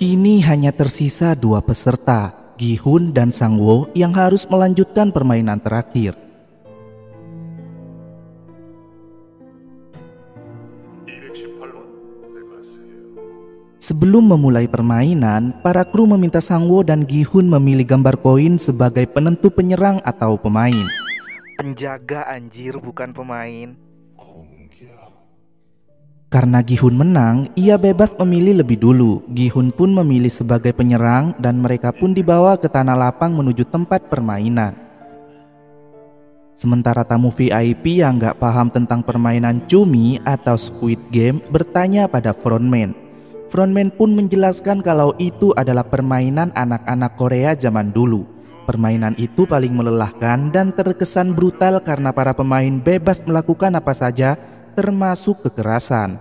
Kini hanya tersisa dua peserta, Gi-hun dan Sang-woo, yang harus melanjutkan permainan terakhir. Sebelum memulai permainan, para kru meminta Sang-woo dan Gi-hun memilih gambar koin sebagai penentu penyerang atau pemain. Penjaga anjir, bukan pemain. Karena Gi-hun menang, ia bebas memilih lebih dulu. Gi-hun pun memilih sebagai penyerang dan mereka pun dibawa ke tanah lapang menuju tempat permainan. Sementara tamu VIP yang gak paham tentang permainan cumi atau Squid Game bertanya pada frontman. Frontman pun menjelaskan kalau itu adalah permainan anak-anak Korea zaman dulu. Permainan itu paling melelahkan dan terkesan brutal karena para pemain bebas melakukan apa saja, termasuk kekerasan.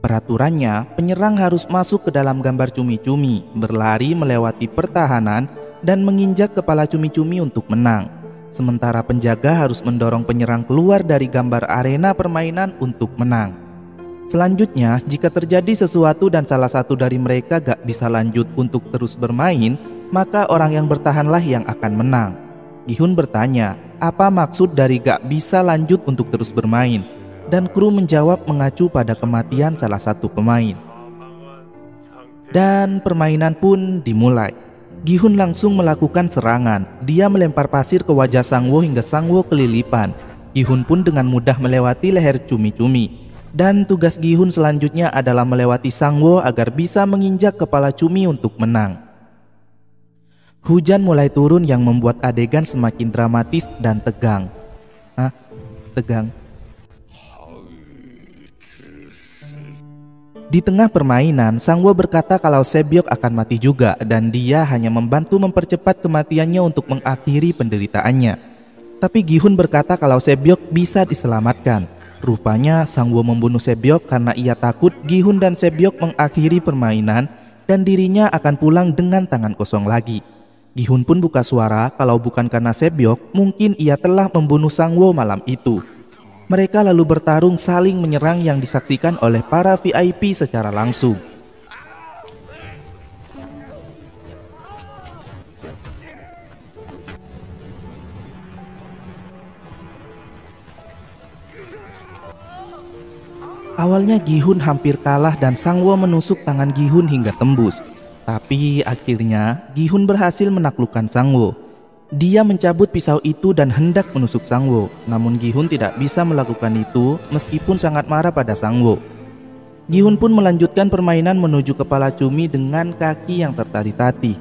Peraturannya, penyerang harus masuk ke dalam gambar cumi-cumi, berlari melewati pertahanan, dan menginjak kepala cumi-cumi untuk menang. Sementara penjaga harus mendorong penyerang keluar dari gambar arena permainan untuk menang. Selanjutnya, jika terjadi sesuatu dan salah satu dari mereka gak bisa lanjut untuk terus bermain, maka orang yang bertahanlah yang akan menang. Gi-hun bertanya, apa maksud dari gak bisa lanjut untuk terus bermain? Dan kru menjawab mengacu pada kematian salah satu pemain. Dan permainan pun dimulai. Gi-hun langsung melakukan serangan. Dia melempar pasir ke wajah Sang-woo hingga Sang-woo kelilipan. Gi-hun pun dengan mudah melewati leher cumi-cumi. Dan tugas Gi-hun selanjutnya adalah melewati Sang-woo agar bisa menginjak kepala cumi untuk menang. Hujan mulai turun yang membuat adegan semakin dramatis dan tegang. Tegang. Di tengah permainan, Sang-woo berkata kalau Se-byok akan mati juga dan dia hanya membantu mempercepat kematiannya untuk mengakhiri penderitaannya. Tapi Gi-hun berkata kalau Se-byok bisa diselamatkan. Rupanya Sang-woo membunuh Se-byok karena ia takut Gi-hun dan Se-byok mengakhiri permainan dan dirinya akan pulang dengan tangan kosong lagi. Gi-hun pun buka suara kalau bukan karena Se-byok, mungkin ia telah membunuh Sang-woo malam itu. Mereka lalu bertarung saling menyerang yang disaksikan oleh para VIP secara langsung. Awalnya Gi-hun hampir kalah dan Sang-woo menusuk tangan Gi-hun hingga tembus. Tapi akhirnya Gi-hun berhasil menaklukkan Sang-woo. Dia mencabut pisau itu dan hendak menusuk Sang-woo. Namun Gi-hun tidak bisa melakukan itu meskipun sangat marah pada Sang-woo. Gi-hun pun melanjutkan permainan menuju kepala cumi dengan kaki yang tertatih-tatih.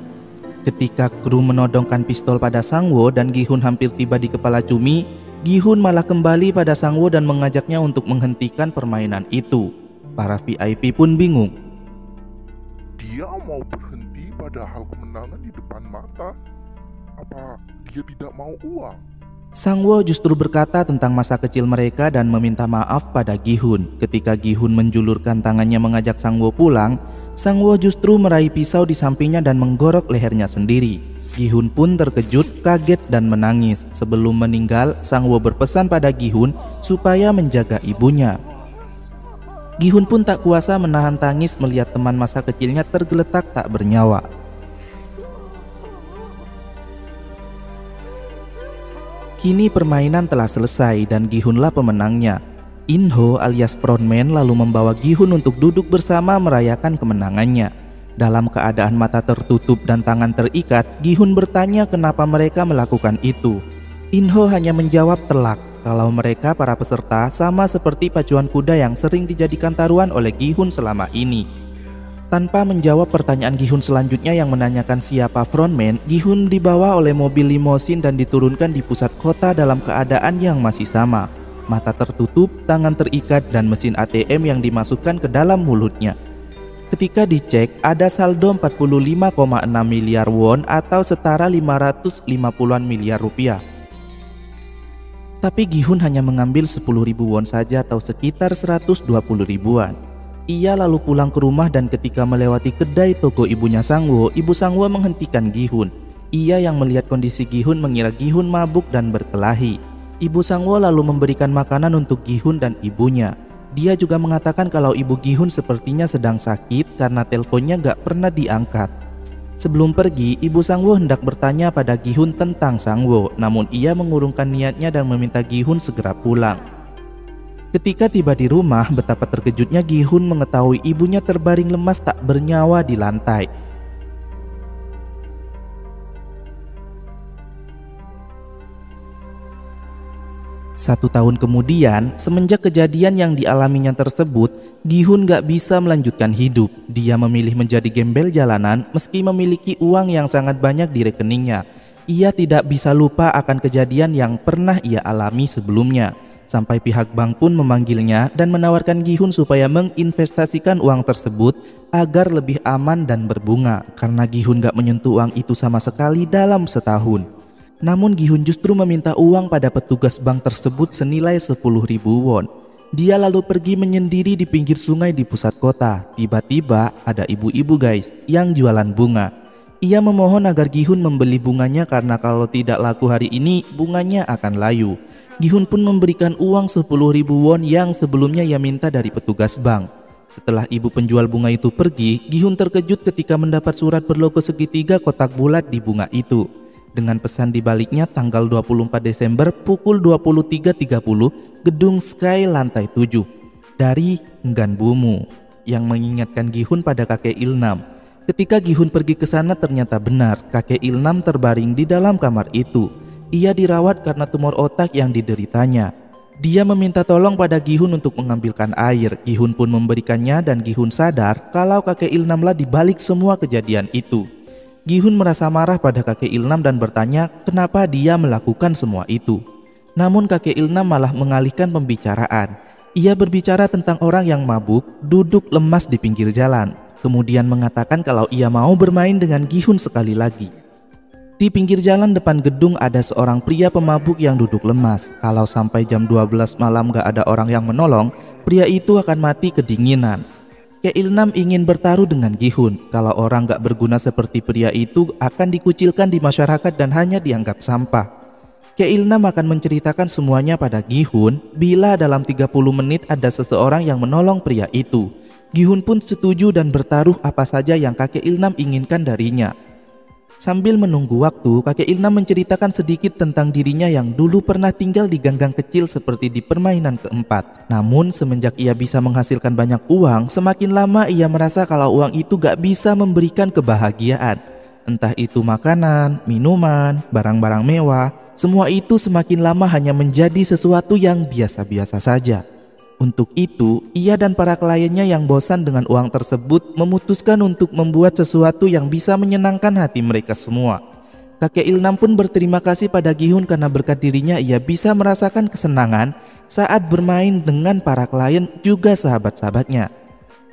Ketika kru menodongkan pistol pada Sang-woo dan Gi-hun hampir tiba di kepala cumi, Gi-hun malah kembali pada Sang-woo dan mengajaknya untuk menghentikan permainan itu. Para VIP pun bingung. Dia mau berhenti padahal kemenangan di depan mata. Apa dia tidak mau uang? Sang-woo justru berkata tentang masa kecil mereka dan meminta maaf pada Gi-hun. Ketika Gi-hun menjulurkan tangannya mengajak Sang-woo pulang, Sang-woo justru meraih pisau di sampingnya dan menggorok lehernya sendiri. Gi-hun pun terkejut, kaget dan menangis. Sebelum meninggal, Sang-woo berpesan pada Gi-hun supaya menjaga ibunya. Gi-hun pun tak kuasa menahan tangis melihat teman masa kecilnya tergeletak tak bernyawa. Kini permainan telah selesai dan Gi-hunlah pemenangnya. In-ho alias frontman lalu membawa Gi-hun untuk duduk bersama merayakan kemenangannya. Dalam keadaan mata tertutup dan tangan terikat, Gi-hun bertanya kenapa mereka melakukan itu. In-ho hanya menjawab telak kalau mereka para peserta sama seperti pacuan kuda yang sering dijadikan taruhan oleh Gi-hun selama ini. Tanpa menjawab pertanyaan Gi-hun selanjutnya yang menanyakan siapa frontman, Gi-hun dibawa oleh mobil limosin dan diturunkan di pusat kota dalam keadaan yang masih sama. Mata tertutup, tangan terikat dan mesin ATM yang dimasukkan ke dalam mulutnya. Ketika dicek, ada saldo 45,6 miliar won atau setara 550-an miliar rupiah. Tapi Gi-hun hanya mengambil 10.000 won saja atau sekitar 120 ribuan. Ia lalu pulang ke rumah dan ketika melewati kedai toko ibunya Sang-woo, ibu Sang-woo menghentikan Gi-hun. Ia yang melihat kondisi Gi-hun mengira Gi-hun mabuk dan berkelahi. Ibu Sang-woo lalu memberikan makanan untuk Gi-hun dan ibunya. Dia juga mengatakan kalau ibu Gi-hun sepertinya sedang sakit karena teleponnya gak pernah diangkat. Sebelum pergi, ibu Sang-woo hendak bertanya pada Gi-hun tentang Sang-woo, namun ia mengurungkan niatnya dan meminta Gi-hun segera pulang. Ketika tiba di rumah, betapa terkejutnya Gi-hun mengetahui ibunya terbaring lemas tak bernyawa di lantai. Satu tahun kemudian, semenjak kejadian yang dialaminya tersebut, Gi-hun gak bisa melanjutkan hidup. Dia memilih menjadi gembel jalanan meski memiliki uang yang sangat banyak di rekeningnya. Ia tidak bisa lupa akan kejadian yang pernah ia alami sebelumnya. Sampai pihak bank pun memanggilnya dan menawarkan Gi-hun supaya menginvestasikan uang tersebut agar lebih aman dan berbunga, karena Gi-hun gak menyentuh uang itu sama sekali dalam setahun. Namun Gi-hun justru meminta uang pada petugas bank tersebut senilai 10.000 won. Dia lalu pergi menyendiri di pinggir sungai di pusat kota. Tiba-tiba ada ibu-ibu guys yang jualan bunga. Ia memohon agar Gi-hun membeli bunganya karena kalau tidak laku hari ini bunganya akan layu. Gi-hun pun memberikan uang 10.000 won yang sebelumnya ia minta dari petugas bank. Setelah ibu penjual bunga itu pergi, Gi-hun terkejut ketika mendapat surat berlogo segitiga kotak bulat di bunga itu, dengan pesan di baliknya tanggal 24 Desember pukul 23.30 gedung Sky lantai 7 dari Ngan Bumu, yang mengingatkan Gi-hun pada kakek Ilnam. Ketika Gi-hun pergi ke sana ternyata benar kakek Ilnam terbaring di dalam kamar itu. Ia dirawat karena tumor otak yang dideritanya. Dia meminta tolong pada Gi-hun untuk mengambilkan air. Gi-hun pun memberikannya dan Gi-hun sadar kalau kakek Ilnamlah di balik semua kejadian itu. Gi-hun merasa marah pada kakek Ilnam dan bertanya kenapa dia melakukan semua itu. Namun kakek Ilnam malah mengalihkan pembicaraan. Ia berbicara tentang orang yang mabuk, duduk lemas di pinggir jalan. Kemudian mengatakan kalau ia mau bermain dengan Gi-hun sekali lagi. Di pinggir jalan depan gedung ada seorang pria pemabuk yang duduk lemas. Kalau sampai jam 12 malam gak ada orang yang menolong, pria itu akan mati kedinginan. Kakek Ilnam ingin bertaruh dengan Gi-hun. Kalau orang gak berguna seperti pria itu akan dikucilkan di masyarakat dan hanya dianggap sampah. Kakek Ilnam akan menceritakan semuanya pada Gi-hun bila dalam 30 menit ada seseorang yang menolong pria itu. Gi-hun pun setuju dan bertaruh apa saja yang kakek Ilnam inginkan darinya. Sambil menunggu waktu, kakek Ilnam menceritakan sedikit tentang dirinya yang dulu pernah tinggal di ganggang kecil seperti di permainan keempat. Namun semenjak ia bisa menghasilkan banyak uang, semakin lama ia merasa kalau uang itu gak bisa memberikan kebahagiaan. Entah itu makanan, minuman, barang-barang mewah, semua itu semakin lama hanya menjadi sesuatu yang biasa-biasa saja. Untuk itu, ia dan para kliennya yang bosan dengan uang tersebut memutuskan untuk membuat sesuatu yang bisa menyenangkan hati mereka semua. Kakek Ilnam pun berterima kasih pada Gi-hun karena berkat dirinya ia bisa merasakan kesenangan saat bermain dengan para klien juga sahabat-sahabatnya.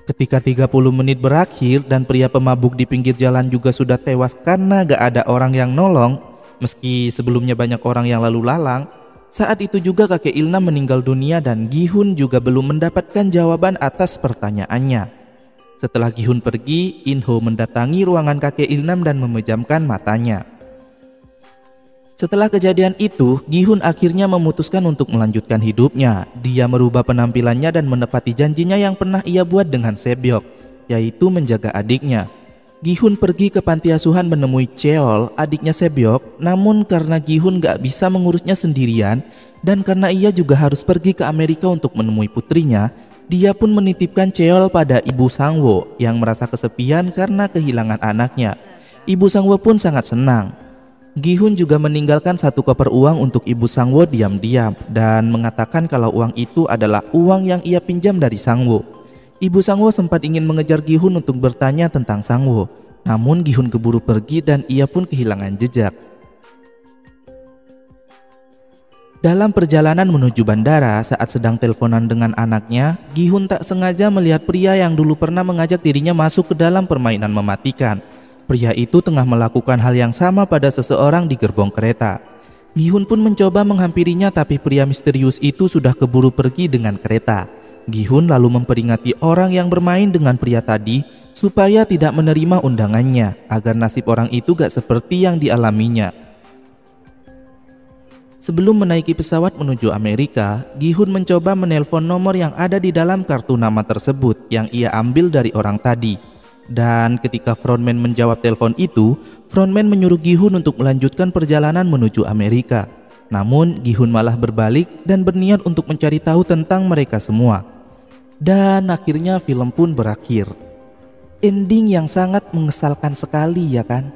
Ketika 30 menit berakhir dan pria pemabuk di pinggir jalan juga sudah tewas karena gak ada orang yang nolong, meski sebelumnya banyak orang yang lalu lalang, saat itu juga kakek Ilnam meninggal dunia dan Gi-hun juga belum mendapatkan jawaban atas pertanyaannya. Setelah Gi-hun pergi, In-ho mendatangi ruangan kakek Ilnam dan memejamkan matanya. Setelah kejadian itu, Gi-hun akhirnya memutuskan untuk melanjutkan hidupnya. Dia merubah penampilannya dan menepati janjinya yang pernah ia buat dengan Sebyok, yaitu menjaga adiknya. Gi-hun pergi ke panti asuhan menemui Cheol, adiknya Sebyok. Namun karena Gi-hun gak bisa mengurusnya sendirian dan karena ia juga harus pergi ke Amerika untuk menemui putrinya, dia pun menitipkan Cheol pada ibu Sang-woo yang merasa kesepian karena kehilangan anaknya. Ibu Sang-woo pun sangat senang. Gi-hun juga meninggalkan satu koper uang untuk ibu Sang-woo diam-diam dan mengatakan kalau uang itu adalah uang yang ia pinjam dari Sang-woo. Ibu Sang-woo sempat ingin mengejar Gi-hun untuk bertanya tentang Sang-woo, namun Gi-hun keburu pergi dan ia pun kehilangan jejak. Dalam perjalanan menuju bandara saat sedang teleponan dengan anaknya, Gi-hun tak sengaja melihat pria yang dulu pernah mengajak dirinya masuk ke dalam permainan mematikan. Pria itu tengah melakukan hal yang sama pada seseorang di gerbong kereta. Gi-hun pun mencoba menghampirinya tapi pria misterius itu sudah keburu pergi dengan kereta. Gi-hun lalu memperingati orang yang bermain dengan pria tadi supaya tidak menerima undangannya agar nasib orang itu gak seperti yang dialaminya. Sebelum menaiki pesawat menuju Amerika, Gi-hun mencoba menelpon nomor yang ada di dalam kartu nama tersebut yang ia ambil dari orang tadi. Dan ketika frontman menjawab telepon itu, frontman menyuruh Gi-hun untuk melanjutkan perjalanan menuju Amerika. Namun Gi-hun malah berbalik dan berniat untuk mencari tahu tentang mereka semua. Dan akhirnya film pun berakhir. Ending yang sangat mengesalkan sekali, ya kan?